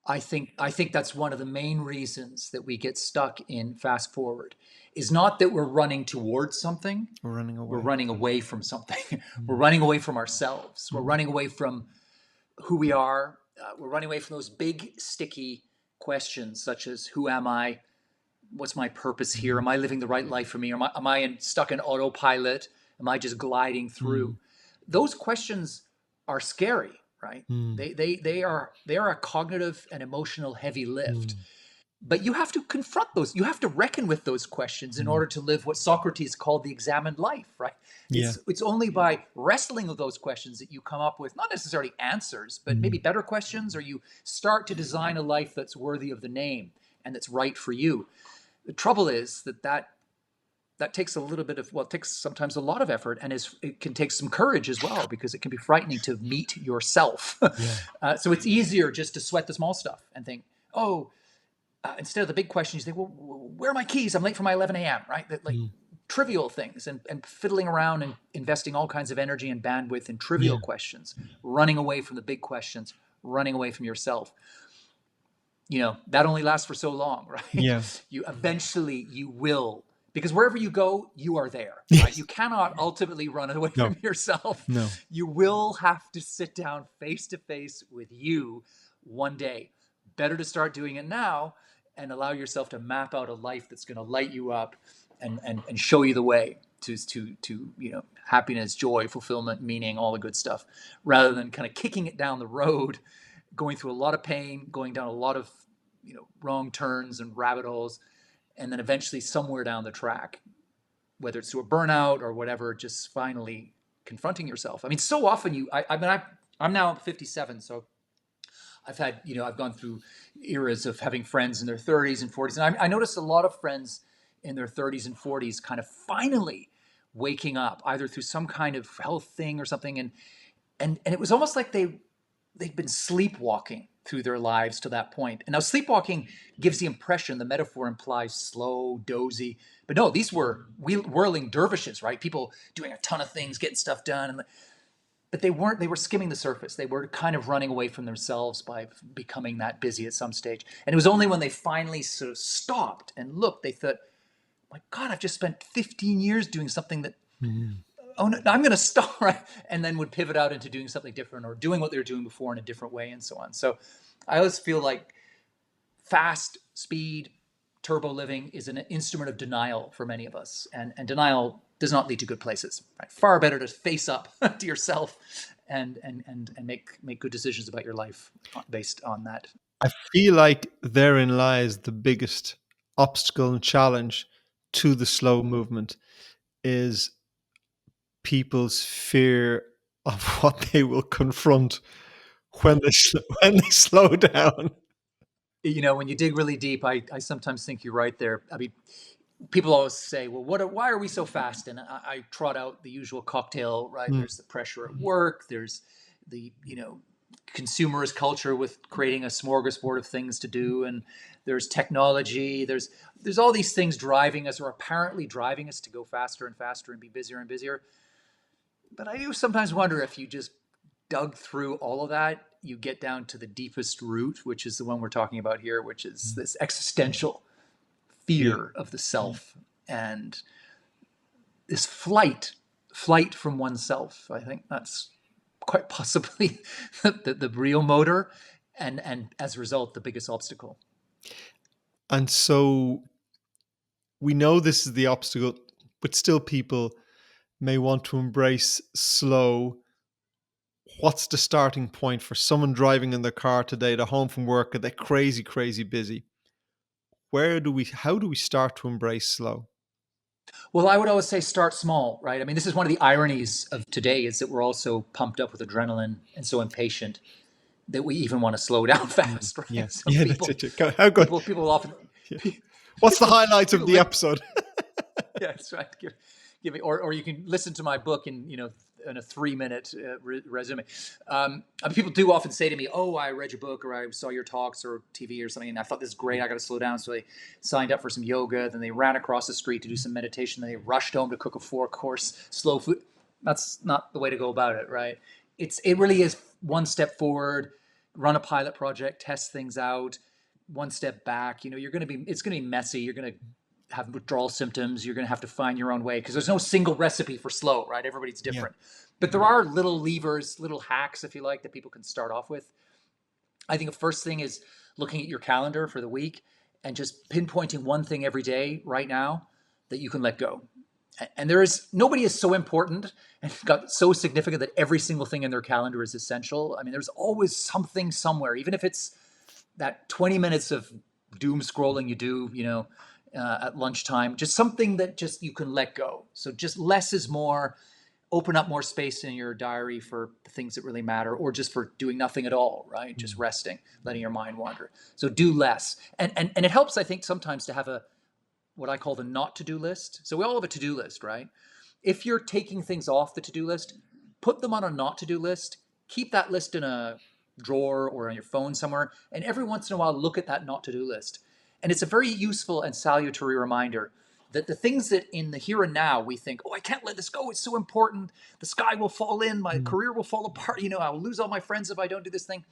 I think that's one of the main reasons that we get stuck in fast forward, is not that we're running towards something, We're running we're away. running away from something. We're Mm. running away from ourselves. We're Mm. running away from who we are. We're running away from those big sticky questions such as, who am I? What's my purpose here? Mm. Am I living the right life for me? Am I stuck in autopilot? Am I just gliding through? Mm. Those questions are scary, right? Mm. They are a cognitive and emotional heavy lift. Mm. But you have to confront those. You have to reckon with those questions in Mm. order to live what Socrates called the examined life, right? Yeah. It's only by wrestling with those questions that you come up with not necessarily answers, but maybe Mm. better questions, or you start to design a life that's worthy of the name and that's right for you. The trouble is that takes a little bit of, well, it takes sometimes a lot of effort, and it can take some courage as well, because it can be frightening to meet yourself. Yeah. So it's easier just to sweat the small stuff and think, oh, instead of the big questions, you think, well, where are my keys? I'm late for my 11 a.m., right? Like Mm. trivial things, and fiddling around and investing all kinds of energy and bandwidth in Yeah. trivial questions, running away from the big questions, running away from yourself. That only lasts for so long, right? Yeah. You will, because wherever you go, you are there, right? Yes. You cannot ultimately run away No. from yourself. No. You will have to sit down face to face with you one day. Better to start doing it now and allow yourself to map out a life that's going to light you up, and show you the way to happiness, joy, fulfillment, meaning, all the good stuff, rather than kind of kicking it down the road, going through a lot of pain, going down a lot of wrong turns and rabbit holes, and then eventually somewhere down the track, whether it's through a burnout or whatever, just finally confronting yourself. I mean, so often I'm now 57, so I've gone through eras of having friends in their 30s and 40s, and I noticed a lot of friends in their 30s and 40s kind of finally waking up, either through some kind of health thing or something, and it was almost like they'd been sleepwalking through their lives to that point. And now sleepwalking gives the impression, the metaphor implies slow, dozy. But no, these were whirling dervishes, right? People doing a ton of things, getting stuff done. But they weren't, they were skimming the surface. They were kind of running away from themselves by becoming that busy at some stage. And it was only when they finally sort of stopped and looked, they thought, my God, I've just spent 15 years doing something that Mm. oh no, I'm going to stop, right? And then would pivot out into doing something different or doing what they were doing before in a different way and so on. So I always feel like fast speed, turbo living is an instrument of denial for many of us. And denial does not lead to good places. Right? Far better to face up to yourself and make good decisions about your life based on that. I feel like therein lies the biggest obstacle and challenge to the slow movement is people's fear of what they will confront when when they slow down. You know, when you dig really deep, I sometimes think you're right there. I mean, people always say, well, why are we so fast? And I trot out the usual cocktail, right? Mm. There's the pressure at work. There's the, consumerist culture with creating a smorgasbord of things to do. And there's technology. There's all these things driving us or apparently driving us to go faster and faster and be busier and busier. But I do sometimes wonder if you just dug through all of that, you get down to the deepest root, which is the one we're talking about here, which is this existential Yeah. fear of the self and this flight from oneself. I think that's quite possibly the real motor, and as a result, the biggest obstacle. And so we know this is the obstacle, but still people may want to embrace slow. What's the starting point for someone driving in their car today? They're home from work, they're crazy, crazy busy. How do we start to embrace slow? Well, I would always say start small, right? I mean, this is one of the ironies of today is that we're all so pumped up with adrenaline and so impatient that we even want to slow down Mm, fast, yeah, right? So yeah, that's it. How good? people often Yeah. What's the people highlights of people the live. episode? Yeah, that's right. Give me, or you can listen to my book in in a 3 minute resume. People do often say to me, "Oh, I read your book, or I saw your talks or TV or something, and I thought this is great. I got to slow down." So they signed up for some yoga, then they ran across the street to do some meditation, then they rushed home to cook a 4 course slow food. That's not the way to go about it, right? It really is one step forward, run a pilot project, test things out, one step back. It's going to be messy. You're going to have withdrawal symptoms. You're going to have to find your own way because there's no single recipe for slow, right? Everybody's Yeah. different. But there are little levers, little hacks, if you like, that people can start off with. I think the first thing is looking at your calendar for the week and just pinpointing one thing every day right now that you can let go. And nobody is so important and got so significant that every single thing in their calendar is essential. I mean, there's always something somewhere, even if it's that 20 minutes of doom scrolling you do, at lunchtime, just something that just you can let go. So just less is more. Open up more space in your diary for the things that really matter, or just for doing nothing at all, right? Just resting, letting your mind wander. So do less, and it helps, I think, sometimes to have what I call the not to do list. So we all have a to do list, right? If you're taking things off the to do list, put them on a not to do list. Keep that list in a drawer or on your phone somewhere, and every once in a while look at that not to do list. And it's a very useful and salutary reminder that the things that in the here and now we think, oh, I can't let this go, it's so important, the sky will fall in, my Mm. career will fall apart, I will lose all my friends if I don't do this thing.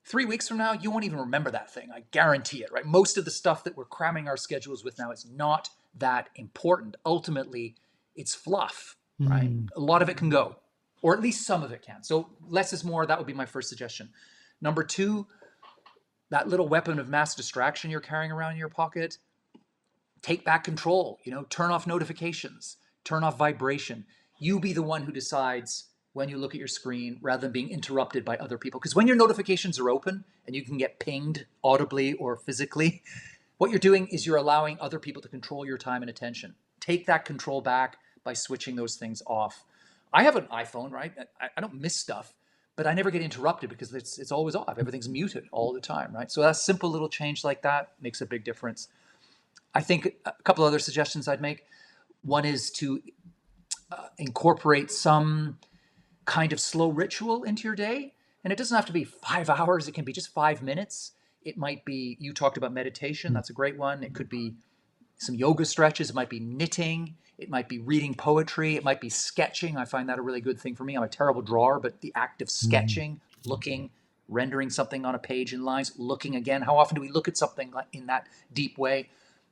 3 weeks from now, you won't even remember that thing. I guarantee it, right? Most of the stuff that we're cramming our schedules with now is not that important. Ultimately, it's fluff, right? Mm. A lot of it can go, or at least some of it can. So less is more. That would be my first suggestion. Number two, that little weapon of mass distraction you're carrying around in your pocket, take back control. Turn off notifications, turn off vibration. You be the one who decides when you look at your screen rather than being interrupted by other people. Because when your notifications are open and you can get pinged audibly or physically, what you're doing is you're allowing other people to control your time and attention. Take that control back by switching those things off. I have an iPhone, right? I don't miss stuff, but I never get interrupted because it's always off. Everything's muted all the time, right? So that simple little change like that makes a big difference. I think a couple other suggestions I'd make. One is to incorporate some kind of slow ritual into your day. And it doesn't have to be 5 hours, it can be just 5 minutes. It might be, you talked about meditation, Mm. that's a great one. It could be some yoga stretches, it might be knitting, it might be reading poetry, it might be sketching. I find that a really good thing for me. I'm a terrible drawer, but the act of Mm. sketching, looking, rendering something on a page in lines, looking again. How often do we look at something in that deep way?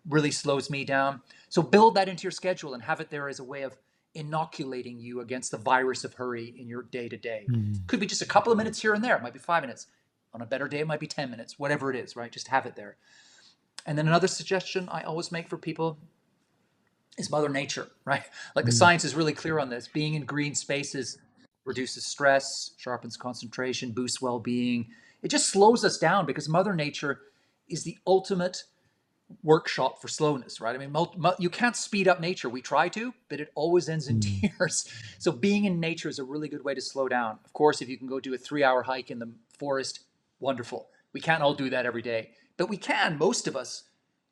Really slows me down. So build that into your schedule and have it there as a way of inoculating you against the virus of hurry in your day to day. Mm. Could be just a couple of minutes here and there. It might be 5 minutes. On a better day, it might be 10 minutes, whatever it is, right? Just have it there. And then another suggestion I always make for people is Mother Nature, right? Like the Mm. science is really clear on this. Being in green spaces reduces stress, sharpens concentration, boosts well being. It just slows us down because Mother Nature is the ultimate workshop for slowness, right? I mean, you can't speed up nature. We try to, but it always ends in Mm. tears. So being in nature is a really good way to slow down. Of course, if you can go do a 3-hour hike in the forest, wonderful. We can't all do that every day, but we can, most of us,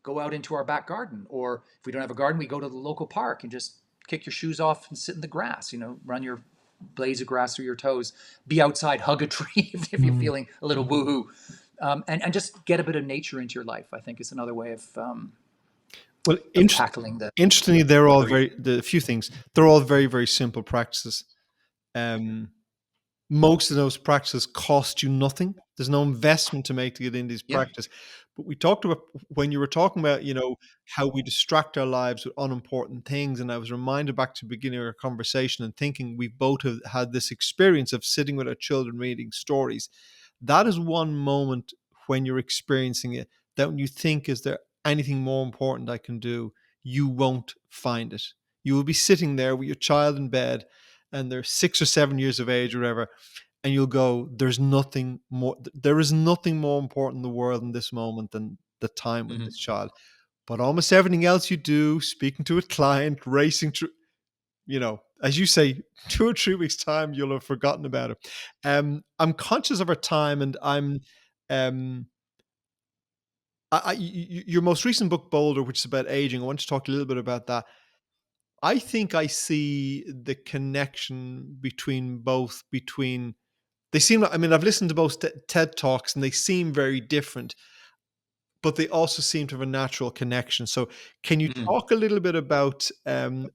go out into our back garden. Or if we don't have a garden, we go to the local park and just kick your shoes off and sit in the grass, run your blades of grass through your toes, be outside, hug a tree if you're Mm. feeling a little woohoo. And just get a bit of nature into your life, I think, is another way Well, of tackling interestingly, they're the all hurry. the few things. They're all very, very simple practices. Um, Most of those practices cost you nothing. There's no investment to make to get in these Yeah. practices. But we talked about when you were talking about, how we distract our lives with unimportant things. And I was reminded back to the beginning of our conversation and thinking we both have had this experience of sitting with our children reading stories. That is one moment when you're experiencing it that when you think, is there anything more important I can do? You won't find it. You will be sitting there with your child in bed and they're 6 or 7 years of age or whatever, and you'll go, there is nothing more important in the world in this moment than the time with this Mhm. child. But almost everything else you do, speaking to a client, racing through, as you say, 2 or 3 weeks time, you'll have forgotten about it. I'm conscious of our time, and um, your most recent book, Boulder, which is about aging. I want to talk a little bit about that. I think I see the connection between they seem like, I mean, I've listened to both TED Talks and they seem very different, but they also seem to have a natural connection. So can you Mhm. talk a little bit about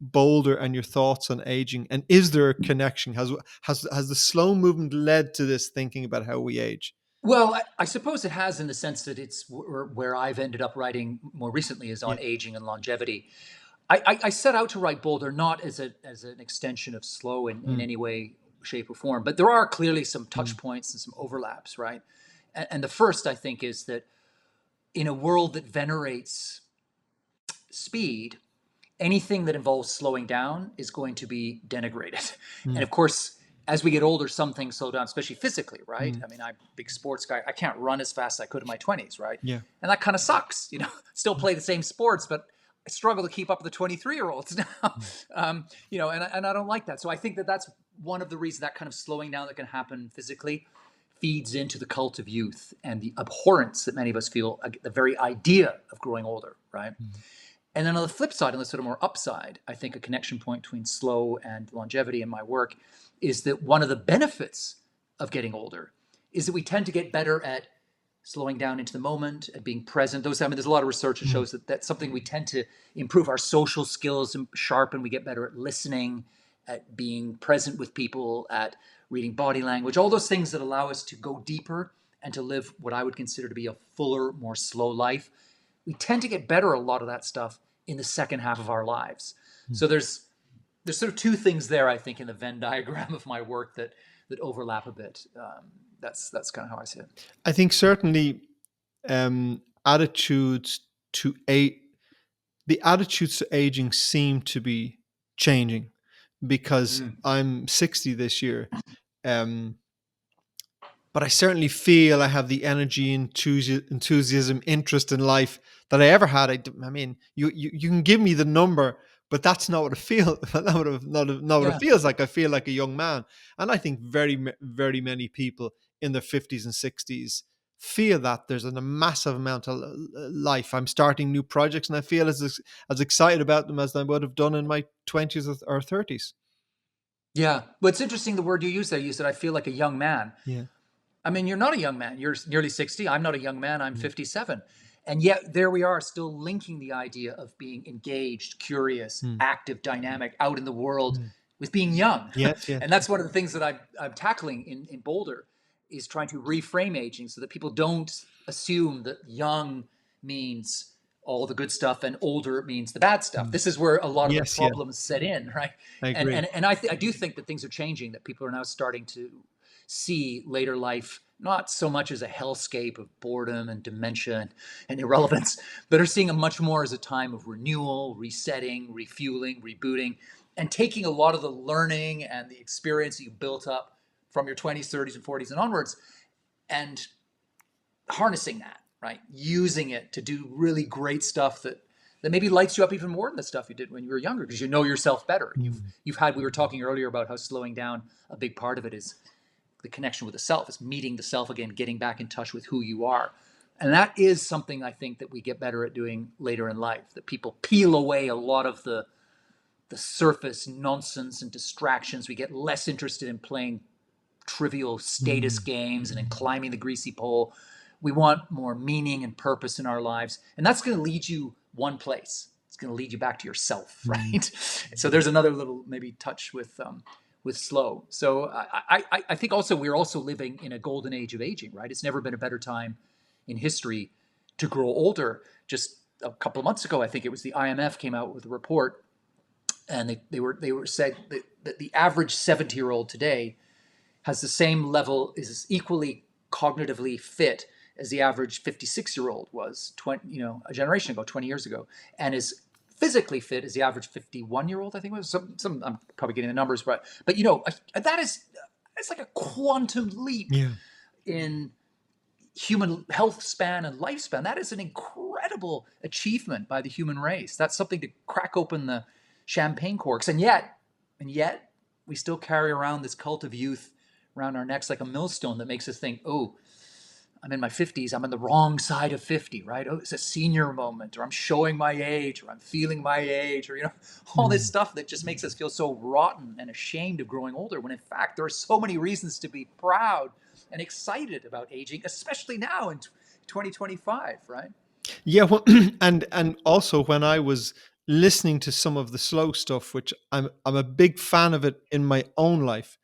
Boulder and your thoughts on aging? And is there a connection? Has the slow movement led to this thinking about how we age? Well, I suppose it has in the sense that it's where I've ended up writing more recently is Yeah. on aging and longevity. I set out to write Boulder not as an extension of slow in Mm. any way, shape, or form, but there are clearly some touch Mm. points and some overlaps, right? And the first, I think, is that in a world that venerates speed, anything that involves slowing down is going to be denigrated. And Mm. of course, as we get older, some things slow down, especially physically, right? Mm. I mean, I'm a big sports guy. I can't run as fast as I could in my 20s, right? Yeah. And that kind of sucks, Still play the same sports, but I struggle to keep up with the 23-year-olds now, Mm. and I don't like that. So I think that that's one of the reasons that kind of slowing down that can happen physically feeds into the cult of youth and the abhorrence that many of us feel at the very idea of growing older, right? Mm. And then on the flip side, on the sort of more upside, I think a connection point between slow and longevity in my work is that one of the benefits of getting older is that we tend to get better at slowing down into the moment, at being present. There's a lot of research that Mm. shows that that's something we tend to improve our social skills and sharpen. We get better at listening, at being present with people, at reading body language, all those things that allow us to go deeper and to live what I would consider to be a fuller, more slow life. We tend to get better at a lot of that stuff in the second half of our lives. Mm. So there's sort of two things there, I think, in the Venn diagram of my work that overlap a bit. That's kind of how I see it. I think certainly attitudes to the attitudes to aging seem to be changing because Mm. I'm 60 this year. Um, but I certainly feel I have the energy, enthusiasm, interest in life that I ever had. I mean, you can give me the number, but that's not what it feels. Not what it Yeah. feels like. I feel like a young man, and I think very many people in their 50s and 60s feel that there's a massive amount of life. I'm starting new projects, and I feel as excited about them as I would have done in my 20s or 30s. Yeah. But it's interesting the word you used there. You said, I feel like a young man. Yeah. I mean, you're not a young man. You're nearly 60. I'm not a young man. I'm Mm. 57. And yet there we are still linking the idea of being engaged, curious, Mm. active, dynamic, out in the world Mm. with being young. Yes. Yes. And that's one of the things that I'm tackling in Boulder is trying to reframe aging so that people don't assume that young means all the good stuff, and older means the bad stuff. Mm. This is where a lot of the Yes, yeah, problems set in, right? I And agree. I do think that things are changing. That people are now starting to see later life not so much as a hellscape of boredom and dementia and irrelevance, but are seeing it much more as a time of renewal, resetting, refueling, rebooting, and taking a lot of the learning and the experience you built up from your 20s, 30s, and 40s and onwards, and harnessing that, right? Using it to do really great stuff that maybe lights you up even more than the stuff you did when you were younger, because you know yourself better. Mm. You've had, we were talking earlier about how slowing down, a big part of it is the connection with the self, is meeting the self again, getting back in touch with who you are. And that is something I think that we get better at doing later in life, that people peel away a lot of the surface nonsense and distractions. We get less interested in playing trivial status Mm. games and in climbing the greasy pole. We want more meaning and purpose in our lives. And that's going to lead you one place. It's going to lead you back to yourself, Mm. right? So there's another little maybe touch with slow. So I think also we're also living in a golden age of aging, right? It's never been a better time in history to grow older. Just a couple of months ago, I think it was the IMF came out with a report, and they were said that the average 70-year-old today has the same level, is equally cognitively fit as the average 56-year-old was 20, a generation ago, 20 years ago, and is physically fit as the average 51-year-old, I think it was. Some I'm probably getting the numbers, but that is, it's like a quantum leap Yeah. in human health span and lifespan. That is an incredible achievement by the human race. That's something to crack open the champagne corks. And yet, we still carry around this cult of youth around our necks like a millstone that makes us think, oh, I'm in my 50s, I'm on the wrong side of 50, right? Oh, it's a senior moment, or I'm showing my age, or I'm feeling my age, or, all this Mm. stuff that just makes us feel so rotten and ashamed of growing older, when in fact, there are so many reasons to be proud and excited about aging, especially now in 2025, right? Yeah, well, and also when I was listening to some of the slow stuff, which I'm a big fan of it in my own life,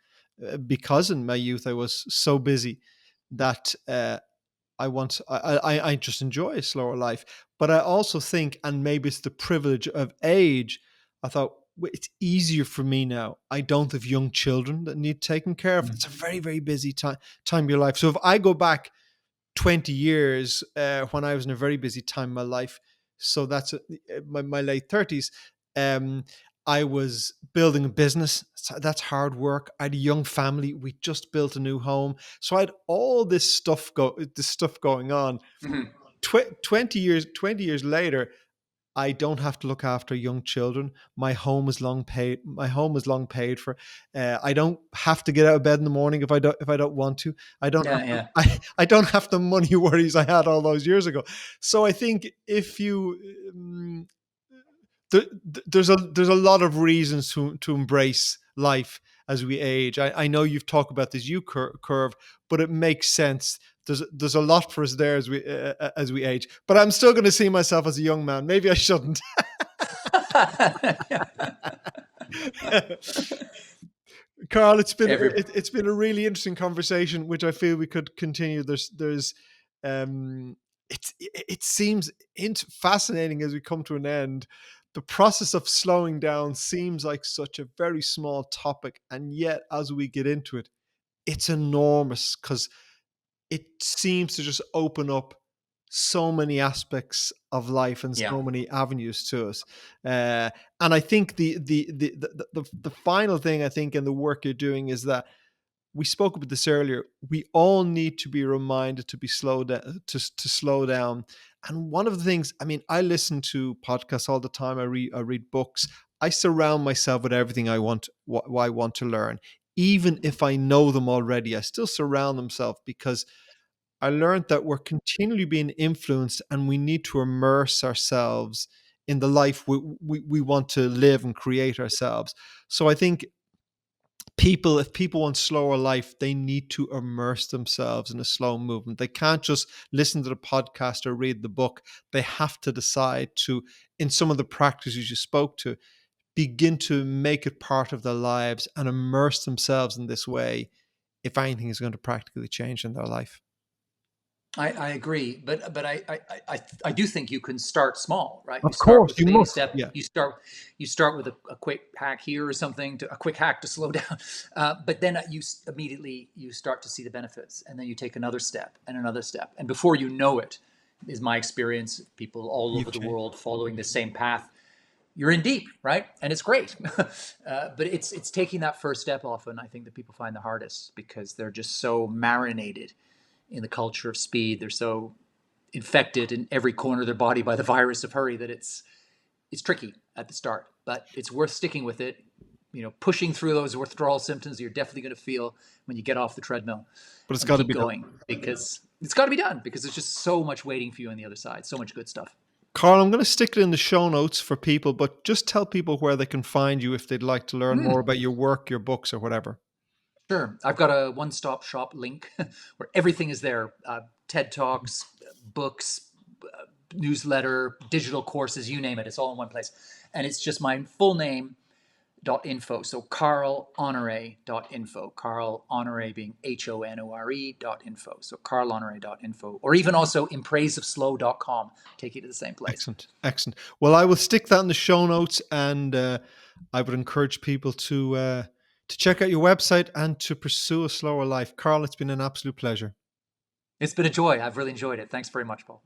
because in my youth I was so busy that I just enjoy a slower life. But I also think, and maybe it's the privilege of age, I thought, It's easier for me now. I don't have young children that need taken care of. Mm. It's a very, very busy time of your life. So if I go back 20 years, when I was in a very busy time in my life, so that's my late 30s, um, I was building a business. So that's hard work. I had a young family. We just built a new home. So I had all this stuff going on. Mhm. 20 years later, I don't have to look after young children. My home is long paid. My home is long paid for. I don't have to get out of bed in the morning if I don't want to. I don't have Yeah, to, yeah, I don't have the money worries I had all those years ago. So I think if you there's a lot of reasons to embrace life as we age. I know you've talked about this curve, but it makes sense. There's a lot for us there as we age. But I'm still going to see myself as a young man. Maybe I shouldn't. Carl, Every it's been a really interesting conversation, which I feel we could continue. Um, it seems fascinating as we come to an end. The process of slowing down seems like such a very small topic, and yet as we get into it, it's enormous because it seems to just open up so many aspects of life and yeah, so many avenues to us. And I think the final thing I think in the work you're doing is that we spoke about this earlier. We all need to be reminded to be slowed down, to slow down. And one of the things, I mean, I listen to podcasts all the time. I read books. I surround myself with everything what I want to learn. Even if I know them already, I still surround myself because I learned that we're continually being influenced and we need to immerse ourselves in the life we want to live and create ourselves. So I think if people want slower life, they need to immerse themselves in a slow movement. They can't just listen to the podcast or read the book. They have to decide to, in some of the practices you spoke to, begin to make it part of their lives and immerse themselves in this way if anything is going to practically change in their life. I agree, but I do think you can start small, right? You Of start course, with a you baby must. step. Yeah. You start with a quick hack here or something, a quick hack to slow down, but then immediately you start to see the benefits, and then you take another step and another step, and before you know it, is my experience. People all over You've the changed. world following the same path. You're in deep, right? And it's great, but it's taking that first step often. I think that people find the hardest because they're just so marinated in the culture of speed. They're so infected in every corner of their body by the virus of hurry that it's tricky at the start, but it's worth sticking with it. Pushing through those withdrawal symptoms you're definitely going to feel when you get off the treadmill, But it's and got to keep be done. going because it's got to be done because there's just so much waiting for you on the other side. So much good stuff. Carl, I'm going to stick it in the show notes for people, but just tell people where they can find you if they'd like to learn more Mm, about your work, your books, or whatever. sure. I've got a one-stop shop link where everything is there. TED Talks, books, newsletter, digital courses, you name it. It's all in one place. And it's just my full name, .info. So carlhonore.info. Carl Honore being HONORE.info. So carlhonore.info. Or even also impraiseofslow.com. Take you to the same place. Excellent. Excellent. Well, I will stick that in the show notes, and I would encourage people to check out your website and to pursue a slower life. Carl, it's been an absolute pleasure. It's been a joy. I've really enjoyed it. Thanks very much, Paul.